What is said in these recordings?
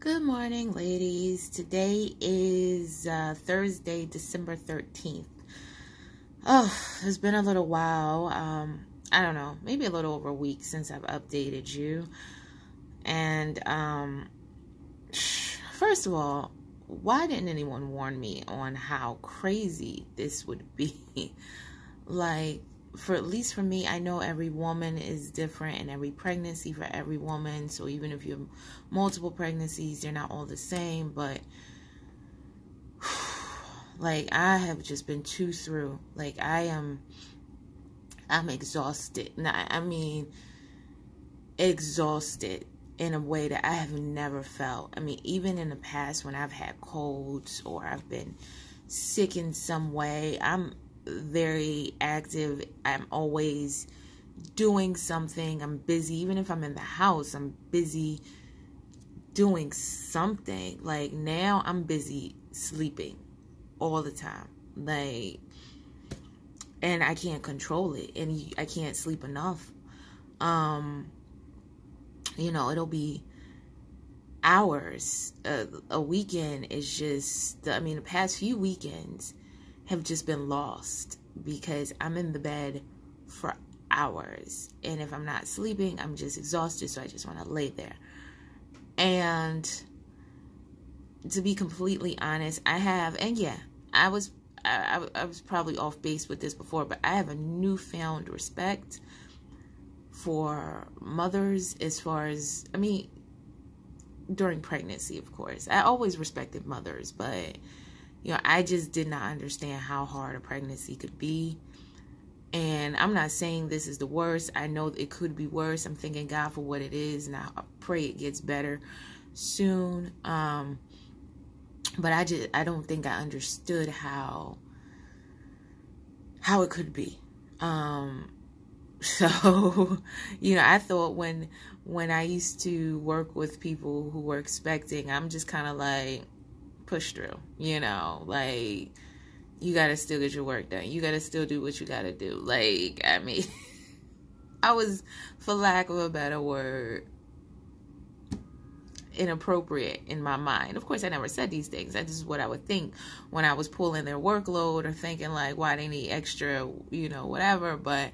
Good morning, ladies. Today is Thursday, December 13th. Oh, it's been a little while. I don't know, maybe a little over a week since I've updated you. And first of all, why didn't anyone warn me on how crazy this would be? Like, at least for me, I know every woman is different and every pregnancy for every woman. So even if you have multiple pregnancies, they're not all the same. But like, I have just been too through. Like, I'm exhausted. I mean, exhausted in a way that I have never felt. I mean, even in the past when I've had colds or I've been sick in some way, I'm very active. I'm always doing something. I'm busy. Even if I'm in the house, I'm busy doing something. Like, now I'm busy sleeping all the time. Like, and I can't control it. And I can't sleep enough. You know, it'll be hours. A weekend is just, I mean, the past few weekends have just been lost because I'm in the bed for hours. And if I'm not sleeping, I'm just exhausted. So I just want to lay there. And to be completely honest, I was probably off base with this before, but I have a newfound respect for mothers as far as, I mean, during pregnancy, of course. I always respected mothers, but you know, I just did not understand how hard a pregnancy could be. And I'm not saying this is the worst. I know it could be worse. I'm thanking God for what it is, and I pray it gets better soon. But I don't think I understood how it could be. So, you know, I thought when I used to work with people who were expecting, I'm just kind of like, push through, you know, like, you got to still get your work done. You got to still do what you got to do. Like, I mean, I was, for lack of a better word, inappropriate in my mind. Of course, I never said these things. That's just what I would think when I was pulling their workload or thinking like, why they need extra, you know, whatever. But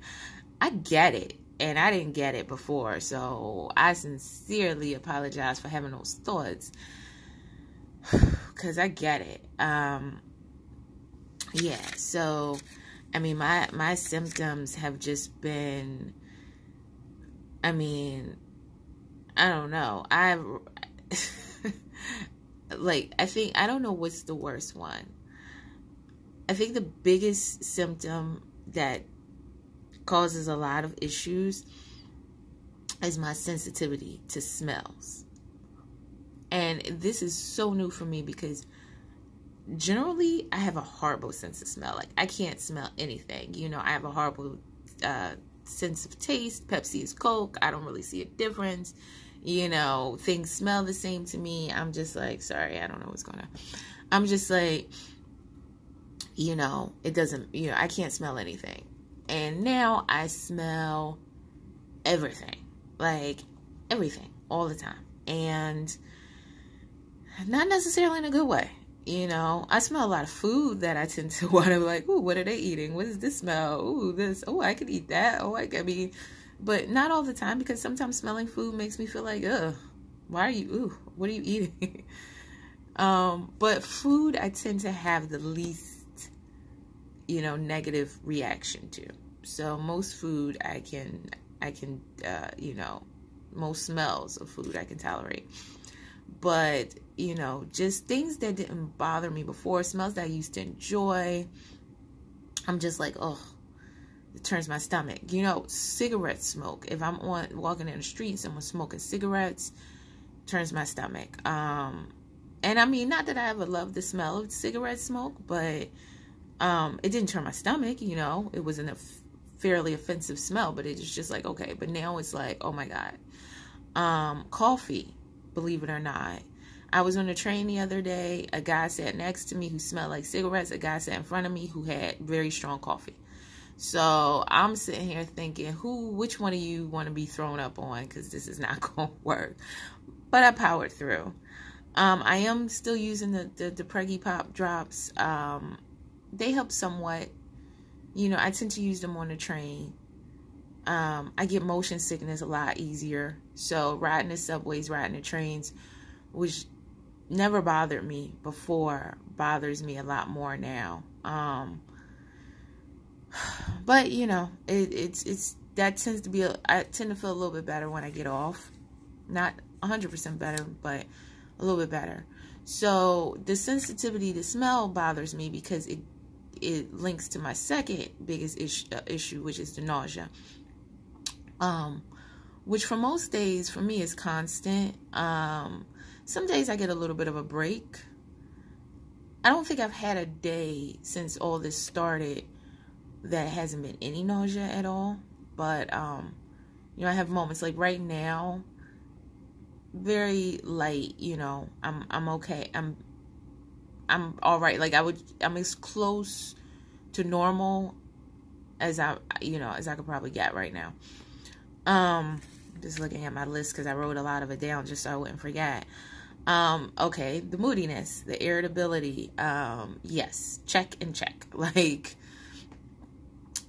I get it. And I didn't get it before. So I sincerely apologize for having those thoughts. Because I get it. Yeah, so, I mean, my symptoms have just been, I mean, I don't know. Like, I don't know what's the worst one. I think the biggest symptom that causes a lot of issues is my sensitivity to smells. And this is so new for me because generally I have a horrible sense of smell. Like, I can't smell anything. You know, I have a horrible sense of taste. Pepsi is Coke. I don't really see a difference. You know, things smell the same to me. I'm just like, sorry, I don't know what's going on. I'm just like, you know, it doesn't, you know, I can't smell anything. And now I smell everything. Like, everything all the time. And not necessarily in a good way. You know, I smell a lot of food that I tend to want to be like, ooh, what are they eating? What does this smell? Ooh, this. Oh, I could eat that. Oh, I mean, but not all the time, because sometimes smelling food makes me feel like, ugh, why are you, ooh, what are you eating? But food, I tend to have the least, you know, negative reaction to. So most food I can, you know, most smells of food I can tolerate. But, you know, just things that didn't bother me before, smells that I used to enjoy, I'm just like, oh, it turns my stomach. You know, cigarette smoke. If I'm walking in the street and someone's smoking cigarettes, turns my stomach. And I mean, not that I ever loved the smell of cigarette smoke, but it didn't turn my stomach, you know. It wasn't a fairly offensive smell, but it was just like, okay. But now it's like, oh my God. Coffee. Believe it or not. I was on the train the other day. A guy sat next to me who smelled like cigarettes. A guy sat in front of me who had very strong coffee. So I'm sitting here thinking, which one of you want to be thrown up on? Because this is not going to work. But I powered through. I am still using the Preggy Pop drops. They help somewhat. You know, I tend to use them on the train. I get motion sickness a lot easier. So riding the subways, riding the trains, which never bothered me before, bothers me a lot more now. But you know, it's that tends to be I tend to feel a little bit better when I get off. Not 100% better, but a little bit better. So the sensitivity to smell bothers me because it links to my second biggest issue, which is the nausea. Which for most days for me is constant. Some days I get a little bit of a break. I don't think I've had a day since all this started that hasn't been any nausea at all. But you know, I have moments like right now, very light, you know, I'm okay. I'm all right. Like I'm as close to normal as I could probably get right now. Just looking at my list because I wrote a lot of it down just so I wouldn't forget. Okay, the moodiness, the irritability, yes, check and check. Like,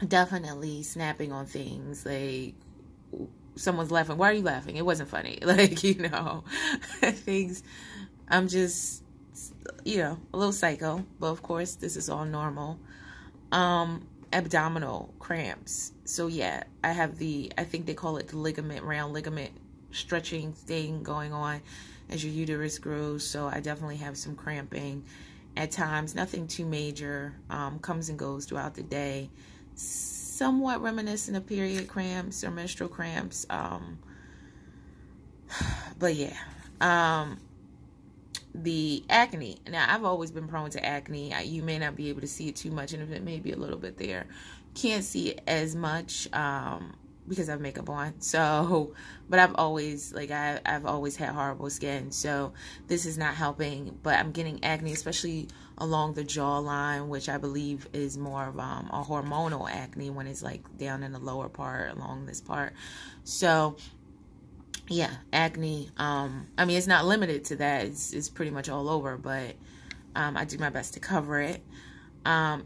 definitely snapping on things. Like, someone's laughing. Why are you laughing? It wasn't funny. Like, you know, things. I'm just, you know, a little psycho. But of course, this is all normal. Abdominal cramps. So yeah, I have I think they call it the round ligament stretching thing going on as your uterus grows. So I definitely have some cramping at times. Nothing too major. Comes and goes throughout the day. Somewhat reminiscent of period cramps or menstrual cramps. But yeah. The acne. Now, I've always been prone to acne. You may not be able to see it too much, and it may be a little bit there. Can't see it as much because I have makeup on. So, but I've always had horrible skin. So this is not helping. But I'm getting acne, especially along the jawline, which I believe is more of a hormonal acne when it's like down in the lower part, along this part. So yeah, acne. I mean, it's not limited to that. It's pretty much all over, but I do my best to cover it.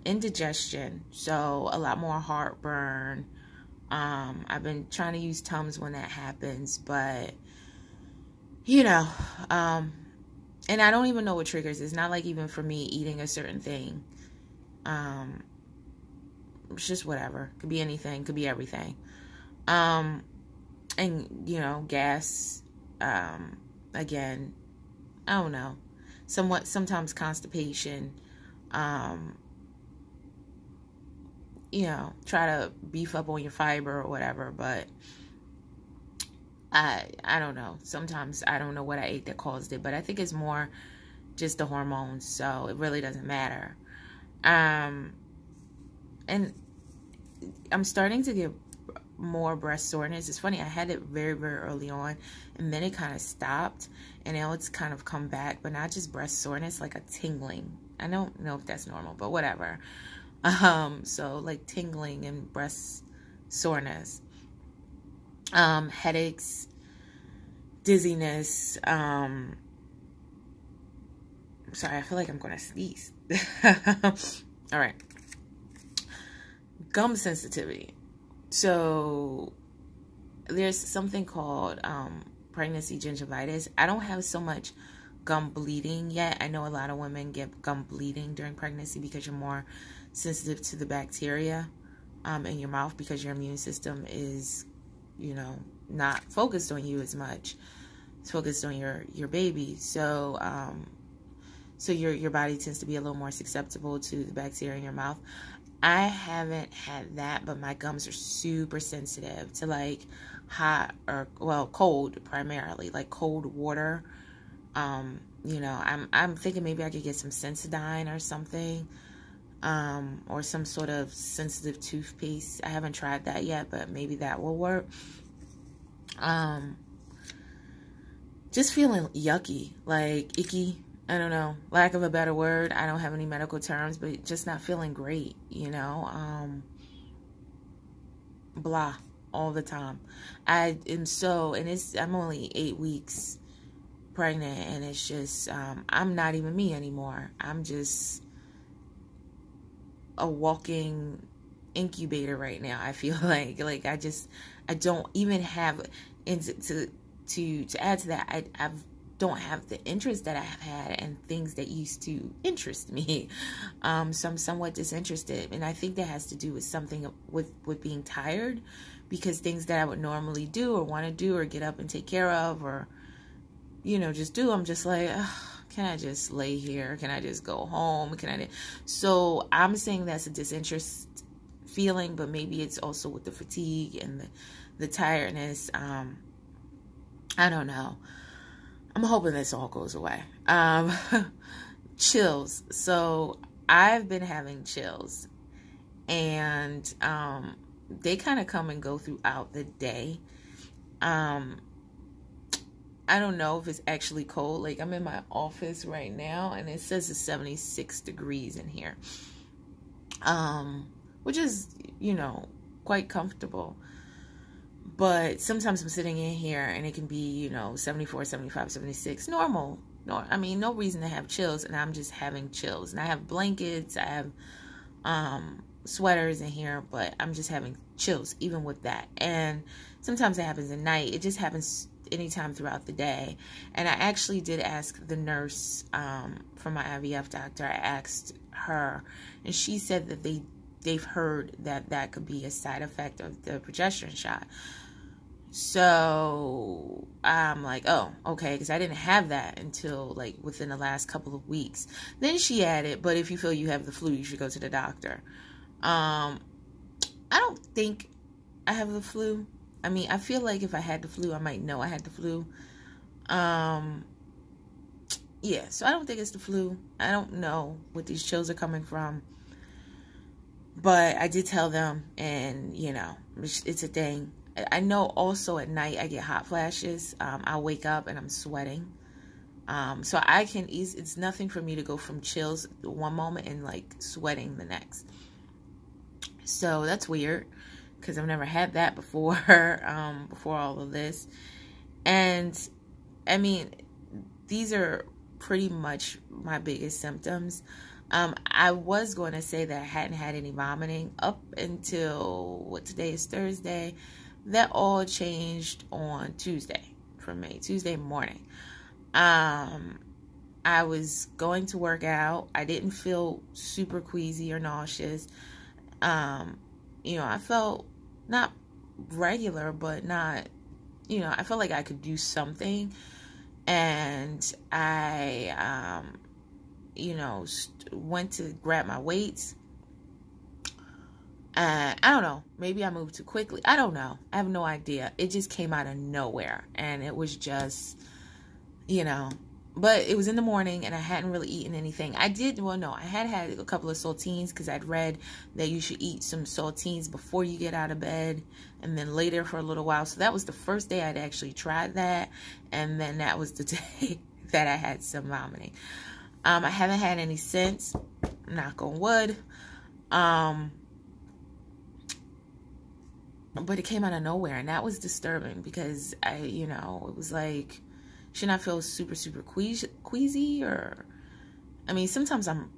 Indigestion, so a lot more heartburn. I've been trying to use Tums when that happens, but you know, and I don't even know what triggers it. It's not like even for me eating a certain thing. It's just whatever. Could be anything. Could be everything. And, you know, gas, again, I don't know, sometimes constipation, you know, try to beef up on your fiber or whatever, but I don't know. Sometimes I don't know what I ate that caused it, but I think it's more just the hormones, so it really doesn't matter. And I'm starting to get more breast soreness. It's funny, I had it very, very early on, and then it kind of stopped, and now it's kind of come back, but not just breast soreness, like a tingling. I don't know if that's normal, but whatever. So like tingling and breast soreness, headaches, dizziness. Sorry, I feel like I'm gonna sneeze. All right. Gum sensitivity. So there's something called pregnancy gingivitis. I don't have so much gum bleeding yet. I know a lot of women get gum bleeding during pregnancy because you're more sensitive to the bacteria in your mouth because your immune system is, you know, not focused on you as much. It's focused on your baby. So so your body tends to be a little more susceptible to the bacteria in your mouth. I haven't had that, but my gums are super sensitive to like hot or, well, cold primarily, like cold water. You know, I'm thinking maybe I could get some Sensodyne or something, or some sort of sensitive toothpaste. I haven't tried that yet, but maybe that will work. Just feeling yucky, like icky. I don't know, lack of a better word. I don't have any medical terms, but just not feeling great, you know, blah, all the time. I'm only 8 weeks pregnant, and it's just, I'm not even me anymore. I'm just a walking incubator right now. I feel like I don't even have, and to add to that, I don't have the interest that I have had and things that used to interest me. So I'm somewhat disinterested, and I think that has to do with something with being tired, because things that I would normally do or want to do or get up and take care of or, you know, just do, I'm just like, ugh, can I just lay here? Can I just go home? So I'm saying that's a disinterest feeling, but maybe it's also with the fatigue and the tiredness. I don't know. I'm hoping this all goes away. Chills. So I've been having chills, and they kind of come and go throughout the day. I don't know if it's actually cold. Like, I'm in my office right now, and it says it's 76 degrees in here, which is, you know, quite comfortable. But sometimes I'm sitting in here, and it can be, you know, 74, 75, 76, normal. No, I mean, no reason to have chills, and I'm just having chills. And I have blankets, I have sweaters in here, but I'm just having chills even with that. And sometimes it happens at night. It just happens anytime throughout the day. And I actually did ask the nurse from my IVF doctor. I asked her, and she said that they've heard that could be a side effect of the progesterone shot. So I'm like, oh, okay, because I didn't have that until like within the last couple of weeks. Then she added, but if you feel you have the flu, you should go to the doctor. I don't think I have the flu. I mean, I feel like if I had the flu, I might know I had the flu. Yeah, so I don't think it's the flu. I don't know what these chills are coming from. But I did tell them, and, you know, it's a thing. I know also at night I get hot flashes. I'll wake up and I'm sweating. So I can it's nothing for me to go from chills one moment and like sweating the next. So that's weird, because I've never had that before, before all of this. And I mean, these are pretty much my biggest symptoms. I was going to say that I hadn't had any vomiting up until, today is Thursday. That all changed on Tuesday for me, Tuesday morning. I was going to work out. I didn't feel super queasy or nauseous. You know, I felt not regular, but not, you know, I felt like I could do something. And I, you know, went to grab my weights. I don't know. Maybe I moved too quickly. I don't know. I have no idea. It just came out of nowhere. And it was just, you know, but it was in the morning and I hadn't really eaten anything. I had a couple of saltines, because I'd read that you should eat some saltines before you get out of bed and then later for a little while. So that was the first day I'd actually tried that. And then that was the day that I had some vomiting. I haven't had any since, knock on wood. But it came out of nowhere, and that was disturbing, because you know, it was like, shouldn't I feel super, super queasy? Or, I mean, sometimes I'm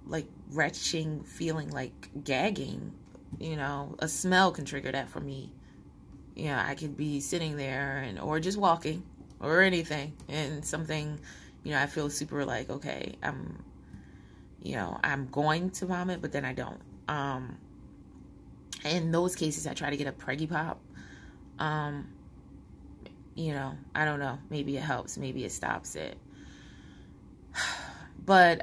like retching, feeling like gagging, you know, a smell can trigger that for me. You know, I could be sitting there or just walking or anything, and something, you know, I feel super like, okay, I'm going to vomit, but then I don't. In those cases, I try to get a Preggy Pop. You know, I don't know. Maybe it helps. Maybe it stops it. But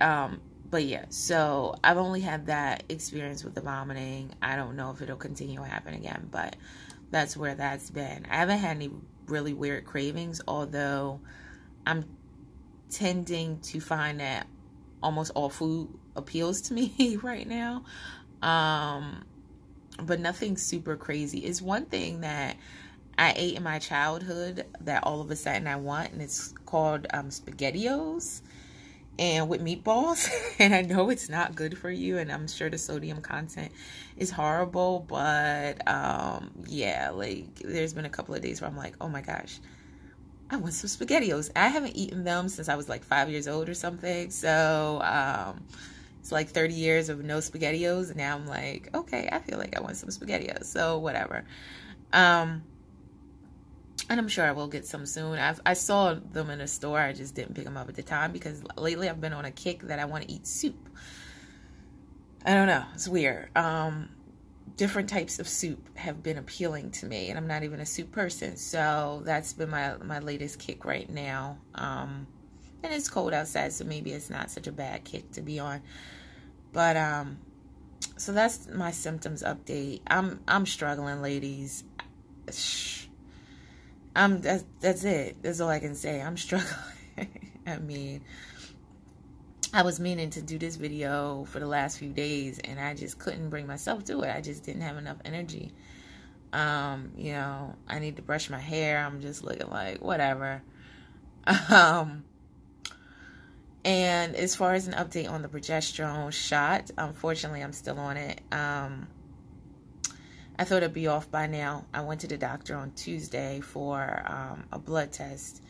yeah, so I've only had that experience with the vomiting. I don't know if it'll continue to happen again, but that's where that's been. I haven't had any really weird cravings, although I'm tending to find that almost all food appeals to me right now. But nothing super crazy. It's one thing that I ate in my childhood that all of a sudden I want, and it's called SpaghettiOs, and with meatballs. And I know it's not good for you, and I'm sure the sodium content is horrible, but yeah, like there's been a couple of days where I'm like, oh my gosh, I want some SpaghettiOs. I haven't eaten them since I was like 5 years old or something. So it's like 30 years of no SpaghettiOs. And now I'm like, okay, I feel like I want some SpaghettiOs. So whatever. And I'm sure I will get some soon. I saw them in a store. I just didn't pick them up at the time because lately I've been on a kick that I want to eat soup. I don't know. It's weird. Different types of soup have been appealing to me, and I'm not even a soup person. So that's been my latest kick right now. And it's cold outside, so maybe it's not such a bad kick to be on. But so that's my symptoms update. I'm struggling, ladies. That's it. That's all I can say. I'm struggling. I mean, I was meaning to do this video for the last few days, and I just couldn't bring myself to it. I just didn't have enough energy. You know, I need to brush my hair. I'm just looking like whatever. And as far as an update on the progesterone shot, unfortunately, I'm still on it. I thought it'd be off by now. I went to the doctor on Tuesday for a blood test,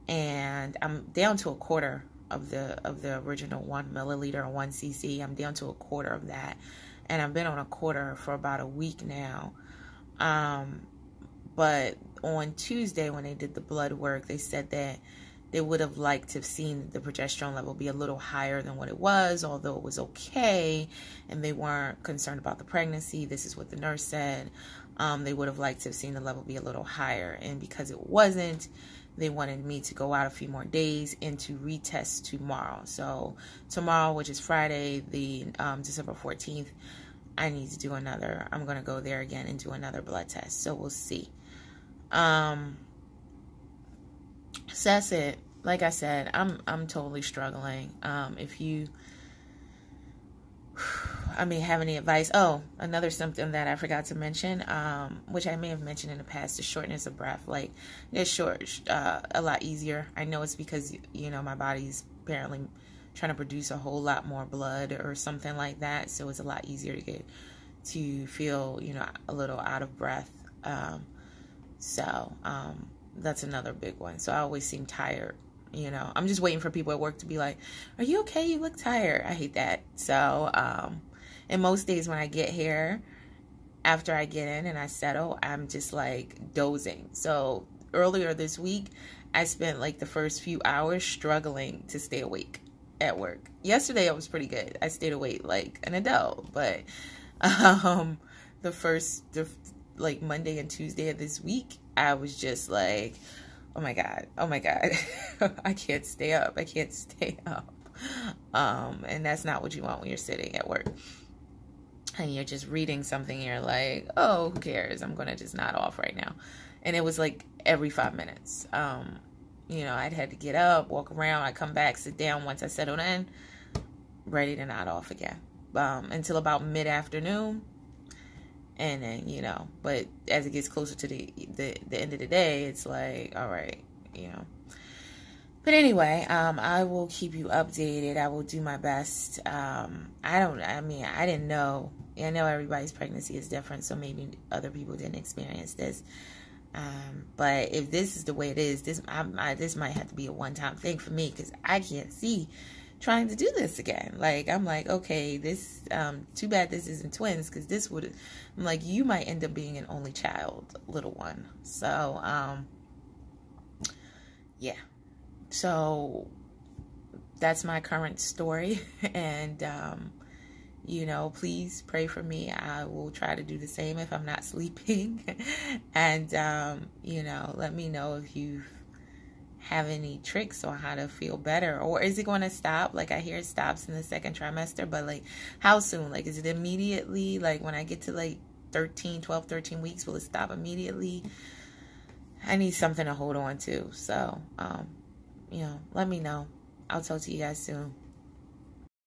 and I'm down to a quarter of the original 1 milliliter or 1 cc. I'm down to a quarter of that, and I've been on a quarter for about a week now. But on Tuesday when they did the blood work, they said that they would have liked to have seen the progesterone level be a little higher than what it was, although it was okay, and they weren't concerned about the pregnancy. This is what the nurse said. They would have liked to have seen the level be a little higher, and because it wasn't, they wanted me to go out a few more days and to retest tomorrow. So tomorrow, which is Friday, the December 14th, I need to do another. I'm going to go there again and do another blood test. So we'll see. So that's it. Like I said, I'm totally struggling. If you have any advice. Oh, another symptom that I forgot to mention, which I may have mentioned in the past, the shortness of breath. Like, it's short, a lot easier. I know it's because, you know, my body's apparently trying to produce a whole lot more blood or something like that. So it's a lot easier to feel, you know, a little out of breath. That's another big one. So I always seem tired. You know, I'm just waiting for people at work to be like, are you okay? You look tired. I hate that. So, and most days when I get here, after I get in and I settle, I'm just like dozing. So earlier this week, I spent like the first few hours struggling to stay awake at work. Yesterday, I was pretty good. I stayed awake like an adult, but, like Monday and Tuesday of this week, I was just like, oh my God, I can't stay up. And that's not what you want when you're sitting at work and you're just reading something. You're like, oh, who cares? I'm going to just nod off right now. And it was like every 5 minutes. You know, I'd had to get up, walk around. I come back, sit down. Once I settled in, ready to nod off again. Until about mid-afternoon. And then, you know, but as it gets closer to the end of the day, it's like, all right, you know. But anyway, I will keep you updated. I will do my best. I didn't know. I know everybody's pregnancy is different, so maybe other people didn't experience this. But if this is the way it is, this might have to be a one-time thing for me, because I can't see trying to do this again. Like, I'm like, okay, this, too bad this isn't twins, because this would, I'm like, you might end up being an only child, little one. So, yeah. So, that's my current story, and, you know, please pray for me. I will try to do the same if I'm not sleeping, and, you know, let me know if you have any tricks on how to feel better, or is it going to stop? Like, I hear it stops in the second trimester, but like, how soon? Like, is it immediately? Like, when I get to like 12, 13 weeks, will it stop immediately? I need something to hold on to. So, you know, let me know. I'll talk to you guys soon.